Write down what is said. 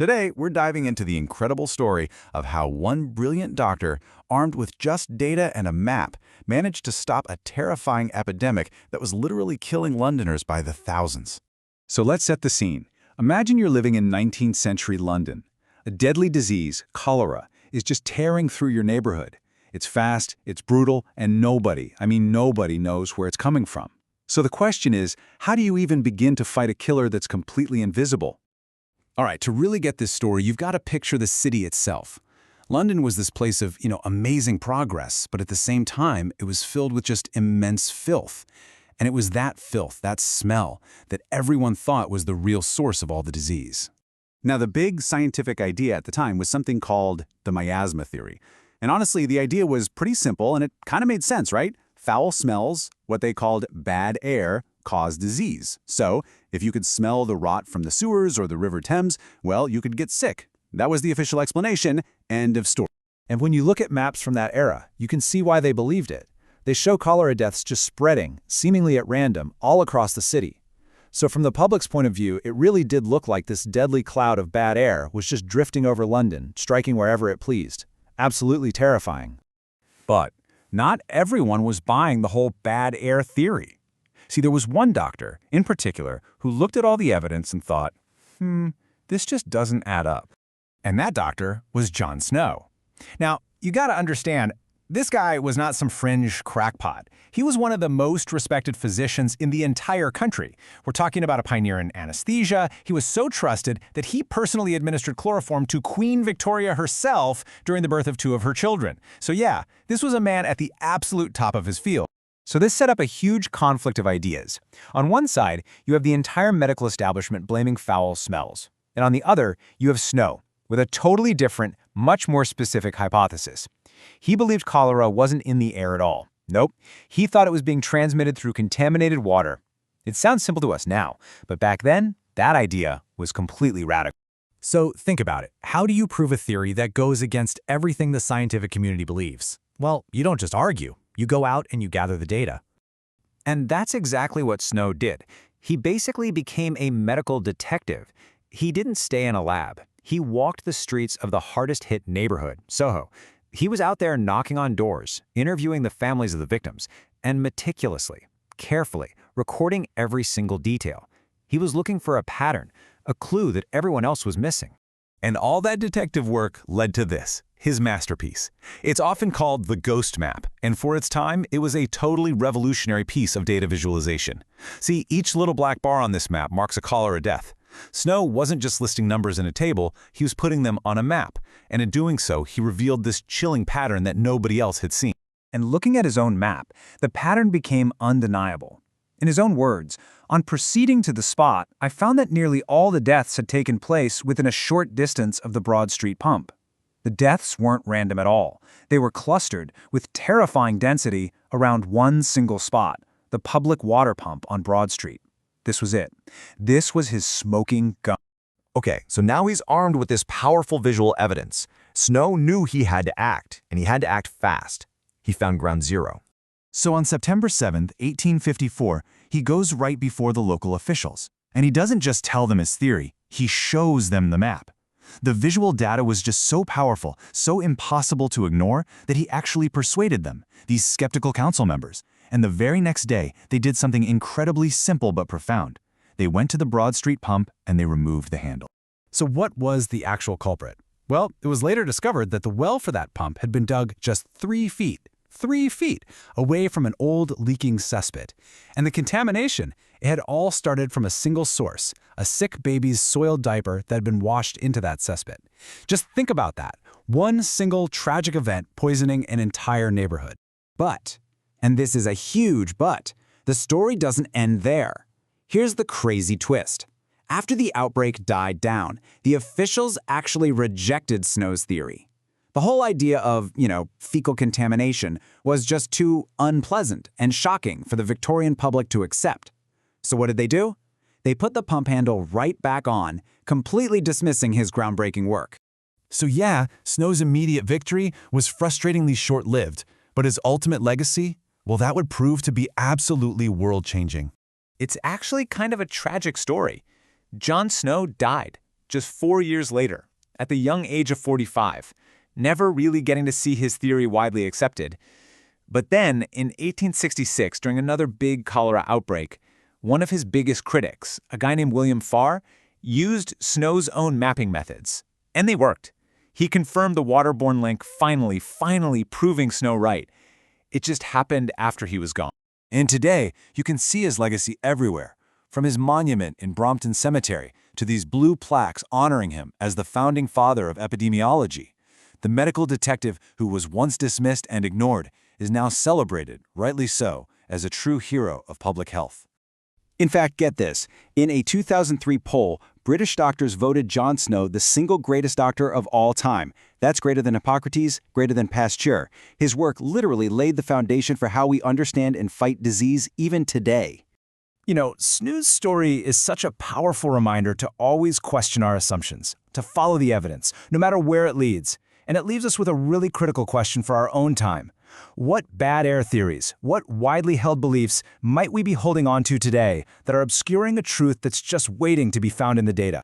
Today, we're diving into the incredible story of how one brilliant doctor, armed with just data and a map, managed to stop a terrifying epidemic that was literally killing Londoners by the thousands. So let's set the scene. Imagine you're living in 19th century London. A deadly disease, cholera, is just tearing through your neighborhood. It's fast, it's brutal, and nobody knows where it's coming from. So the question is, how do you even begin to fight a killer that's completely invisible? All right, to really get this story, you've got to picture the city itself. London was this place of, amazing progress, but at the same time, it was filled with just immense filth. And it was that filth, that smell, that everyone thought was the real source of all the disease. Now, the big scientific idea at the time was something called the miasma theory. And honestly, the idea was pretty simple, and it kind of made sense, right? Foul smells, what they called bad air, cause disease. So, if you could smell the rot from the sewers or the River Thames, well, you could get sick. That was the official explanation. End of story. And when you look at maps from that era, you can see why they believed it. They show cholera deaths just spreading, seemingly at random, all across the city. So from the public's point of view, it really did look like this deadly cloud of bad air was just drifting over London, striking wherever it pleased. Absolutely terrifying. But not everyone was buying the whole bad air theory. See, there was one doctor, in particular, who looked at all the evidence and thought, this just doesn't add up. And that doctor was John Snow. Now, you gotta understand, this guy was not some fringe crackpot. He was one of the most respected physicians in the entire country. We're talking about a pioneer in anesthesia. He was so trusted that he personally administered chloroform to Queen Victoria herself during the birth of 2 of her children. So yeah, this was a man at the absolute top of his field. So this set up a huge conflict of ideas. On one side, you have the entire medical establishment blaming foul smells. And on the other, you have Snow, with a totally different, much more specific hypothesis. He believed cholera wasn't in the air at all. Nope, he thought it was being transmitted through contaminated water. It sounds simple to us now, but back then, that idea was completely radical. So think about it. How do you prove a theory that goes against everything the scientific community believes? Well, you don't just argue. You go out and you gather the data. And that's exactly what Snow did. He basically became a medical detective. He didn't stay in a lab. He walked the streets of the hardest-hit neighborhood, Soho. He was out there knocking on doors, interviewing the families of the victims, and meticulously, carefully, recording every single detail. He was looking for a pattern, a clue that everyone else was missing. And all that detective work led to this, his masterpiece. It's often called the ghost map, and for its time, it was a totally revolutionary piece of data visualization. See, each little black bar on this map marks a cholera death. Snow wasn't just listing numbers in a table, he was putting them on a map, and in doing so, he revealed this chilling pattern that nobody else had seen. And looking at his own map, the pattern became undeniable. In his own words, on proceeding to the spot, I found that nearly all the deaths had taken place within a short distance of the Broad Street pump. The deaths weren't random at all. They were clustered with terrifying density around one single spot, the public water pump on Broad Street. This was it. This was his smoking gun. Okay, so now he's armed with this powerful visual evidence. Snow knew he had to act, and he had to act fast. He found ground zero. So on September 7, 1854, he goes right before the local officials. And he doesn't just tell them his theory, he shows them the map. The visual data was just so powerful, so impossible to ignore, that he actually persuaded them, these skeptical council members. And the very next day, they did something incredibly simple but profound. They went to the Broad Street pump and they removed the handle. So what was the actual culprit? Well, it was later discovered that the well for that pump had been dug just 3 feet away from an old leaking cesspit. And the contamination, it had all started from a single source, a sick baby's soiled diaper that had been washed into that cesspit. Just think about that. One single tragic event poisoning an entire neighborhood. But, and this is a huge but, the story doesn't end there. Here's the crazy twist. After the outbreak died down, the officials actually rejected Snow's theory. The whole idea of, fecal contamination was just too unpleasant and shocking for the Victorian public to accept. So what did they do? They put the pump handle right back on, completely dismissing his groundbreaking work. So yeah, Snow's immediate victory was frustratingly short-lived, but his ultimate legacy, well, that would prove to be absolutely world-changing. It's actually kind of a tragic story. John Snow died, just 4 years later, at the young age of 45, never really getting to see his theory widely accepted. But then, in 1866, during another big cholera outbreak, one of his biggest critics, a guy named William Farr, used Snow's own mapping methods. And they worked. He confirmed the waterborne link, finally proving Snow right. It just happened after he was gone. And today, you can see his legacy everywhere, from his monument in Brompton Cemetery to these blue plaques honoring him as the founding father of epidemiology. The medical detective who was once dismissed and ignored is now celebrated, rightly so, as a true hero of public health. In fact, get this. In a 2003 poll, British doctors voted John Snow the single greatest doctor of all time. That's greater than Hippocrates, greater than Pasteur. His work literally laid the foundation for how we understand and fight disease even today. You know, Snow's story is such a powerful reminder to always question our assumptions, to follow the evidence, no matter where it leads. And it leaves us with a really critical question for our own time. What bad air theories, what widely held beliefs might we be holding on to today that are obscuring a truth that's just waiting to be found in the data?